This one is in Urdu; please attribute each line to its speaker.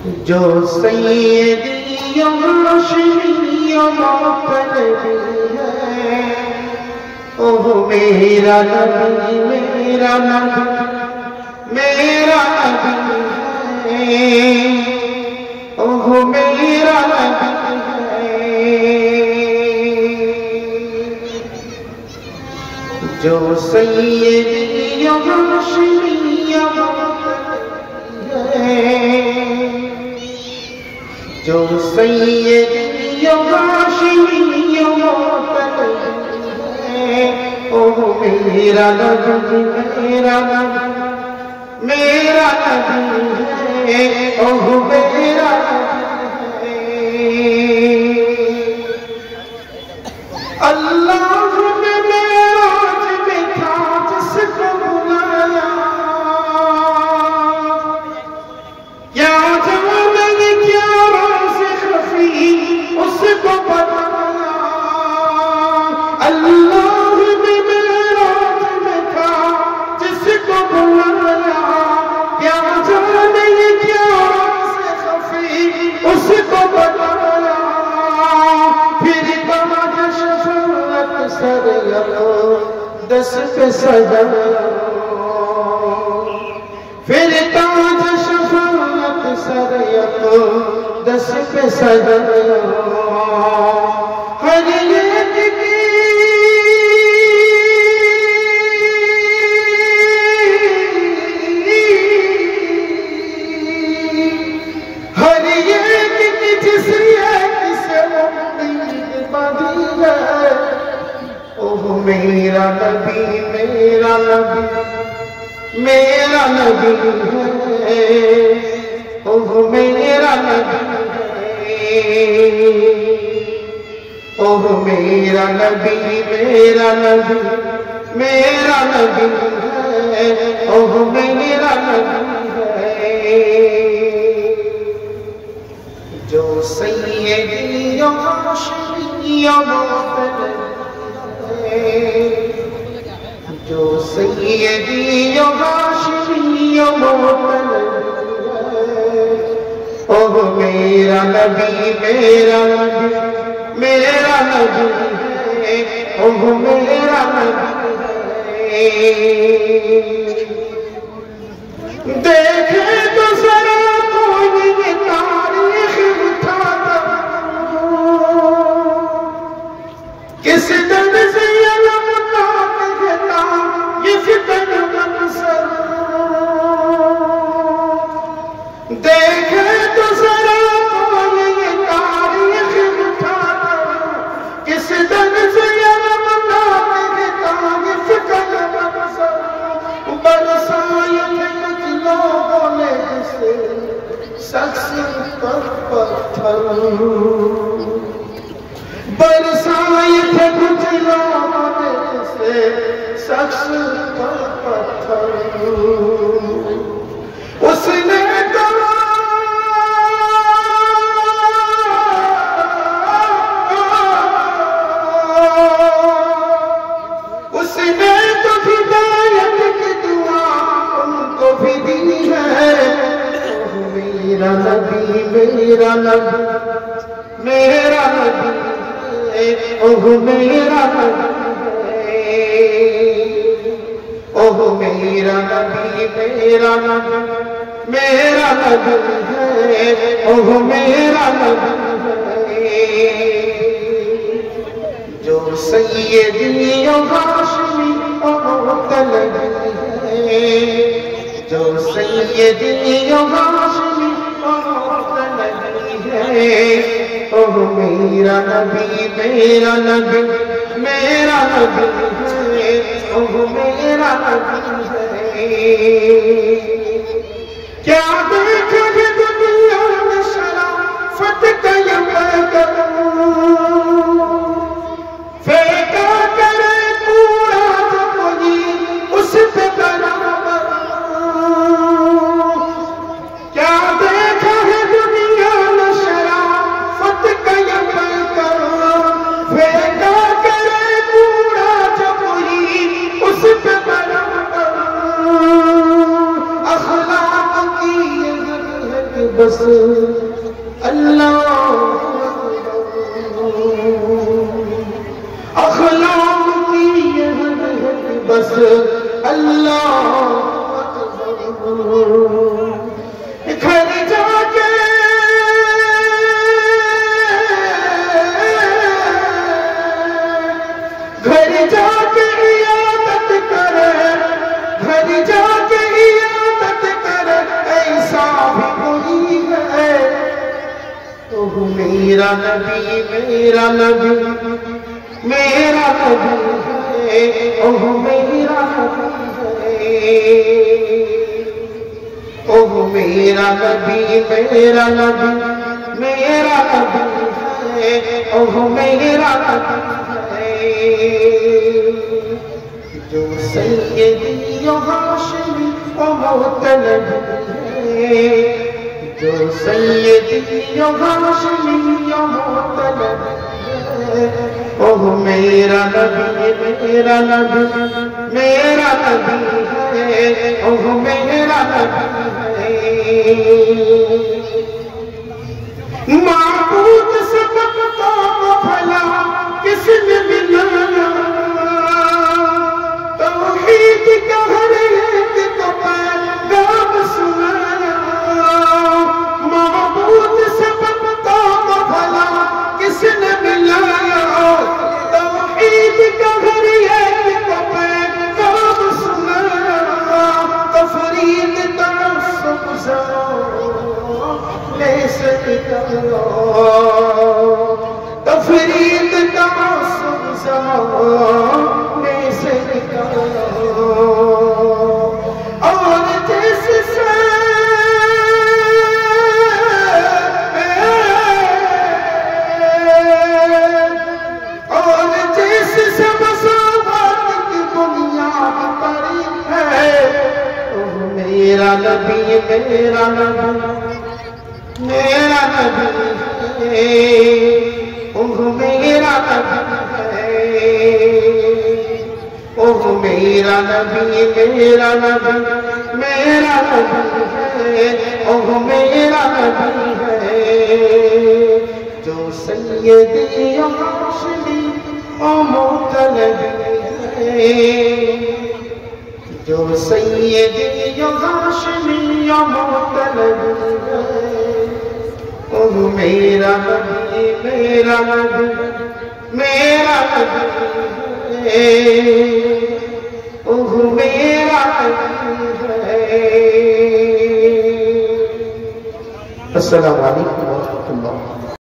Speaker 1: جو سیدی و ہاشمی و مطلبی ہے، اوہ میرا نبی میرا نبی میرا نبی ہے، اوہ میرا نبی ہے۔ جو سیدی و ہاشمی و مطلبی ہے، جو سیدی و ہاشمی و مطلبی ہے، اوہ میرا نبی میرا نبی میرا نبی ہے، اوہ میرا نبی ہے۔ اللہ نے معراج میں تھا جس کو بلایا، یا جانے کیا راز خفی اس کو بتایا۔ اللہ نے معراج میں تھا جس کو بلایا، یا جانے کیا راز خفی اس کو بتایا۔ پھر تاج شفاعت سر اقدس پہ سجایا، پھر تاج شفاعت سر اقدس پہ سجایا۔ ہر ایک کی ہر ایک کی جس ایک سے امید باندھی ہے، اوہ میرا نبی میرا نبی میرا نبی ہے، اوہ میرا نبی ہے، اوہ میرا نبی میرا نبی میرا نبی ہے، اوہ میرا نبی ہے۔ جو سیدی و ہاشمی و مطلبی ہے، جو سیدی و ہاشمی و مطلبی ہے، اوہ میرا نبی میرا نبی میرا نبی ہے، اوہ میرا نبی ہے۔ دیکھے تو ذرا کوئی یہ تاریخ اٹھاتا، کس دن سے یہ لمکا کہتا یہ فتن منظر۔ دیکھے تو ذرا کوئی یہ تاریخ اٹھاتا، کس دن سے یہ لمکا کہتا یہ فتن منظر۔ برسائے تھے کچھ لوگوں نے جسے شخص پر پتھر، برسائے تھے کچھ لوگوں نے جسے شخص پر پتھر۔ اس نے کہا اس نے تو ہدایت کی دعا ان کو بھی دی ہے، میرا نبی میرا نبی میرا نبی ہے، اوہ میرا نبی ہے، اوہ میرا نبی میرا نبی میرا نبی ہے، اوہ میرا نبی ہے۔ جو سیدی و ہاشمی و مطلبی ہے، جو سیدی و ہاشمی و مطلبی ہے، اوہ میرا نبی میرا نبی میرا نبی ہے، اوہ میرا نبی ہے۔ کیا دیکھا ہے دنیا میں شرافت کا یہ پیکر، پھینکا کرے کوڑا تو کوئی اس پہ برابر۔ کیا دیکھا ہے دنیا میں شرافت کا یہ پیکر، پھینکا کرے کوڑا تو کوئی اس پہ برابر۔ اخلاق کی یہ اللہ اخلاق کی یہ حد ہے بس اللہ گھر جا کے عیادت کرے گھر جا کے عیادت کرے ایسا بھی کوئی ہے اوہ میرا نبی میرا نبی میرا نبی ہے اوہ میرا نبی ہے اوہ میرا نبی میرا نبی میرا نبی ہے اوہ میرا نبی ہے جو سیدی و ہاشمی و مطلبی ہے جو سیدی و ہاشمی و مطلبی ہے اوہ میرا نبی میرا نبی میرا نبی ہے اوہ میرا نبی ہے معبود سبق تو بھلا کس نے ملایا توحید کا ہر ایک کو پیغام سنایا معبود سبق تو بھلا کس نے ملایا توحید کا ہر ایک کو پیغام سنایا تفرید تعصب لے سکتا تفرید تعصب لے سکتا اور جس سے مساوات کی بنیاد پڑی ہے میرا نبی میرا نبی میرا نبی ہے اوہ میرا نبی ہے اوہ میرا نبی میرا نبی میرا نبی ہے اوہ میرا نبی ہے جو سیدی و ہاشمی و مطلبی ہے جو سیدی و ہاشمی و مطلبی ہے اوہ میرا نبی میرا نبی میرا نبی ہے اوہ میرا نبی ہے السلام علیکم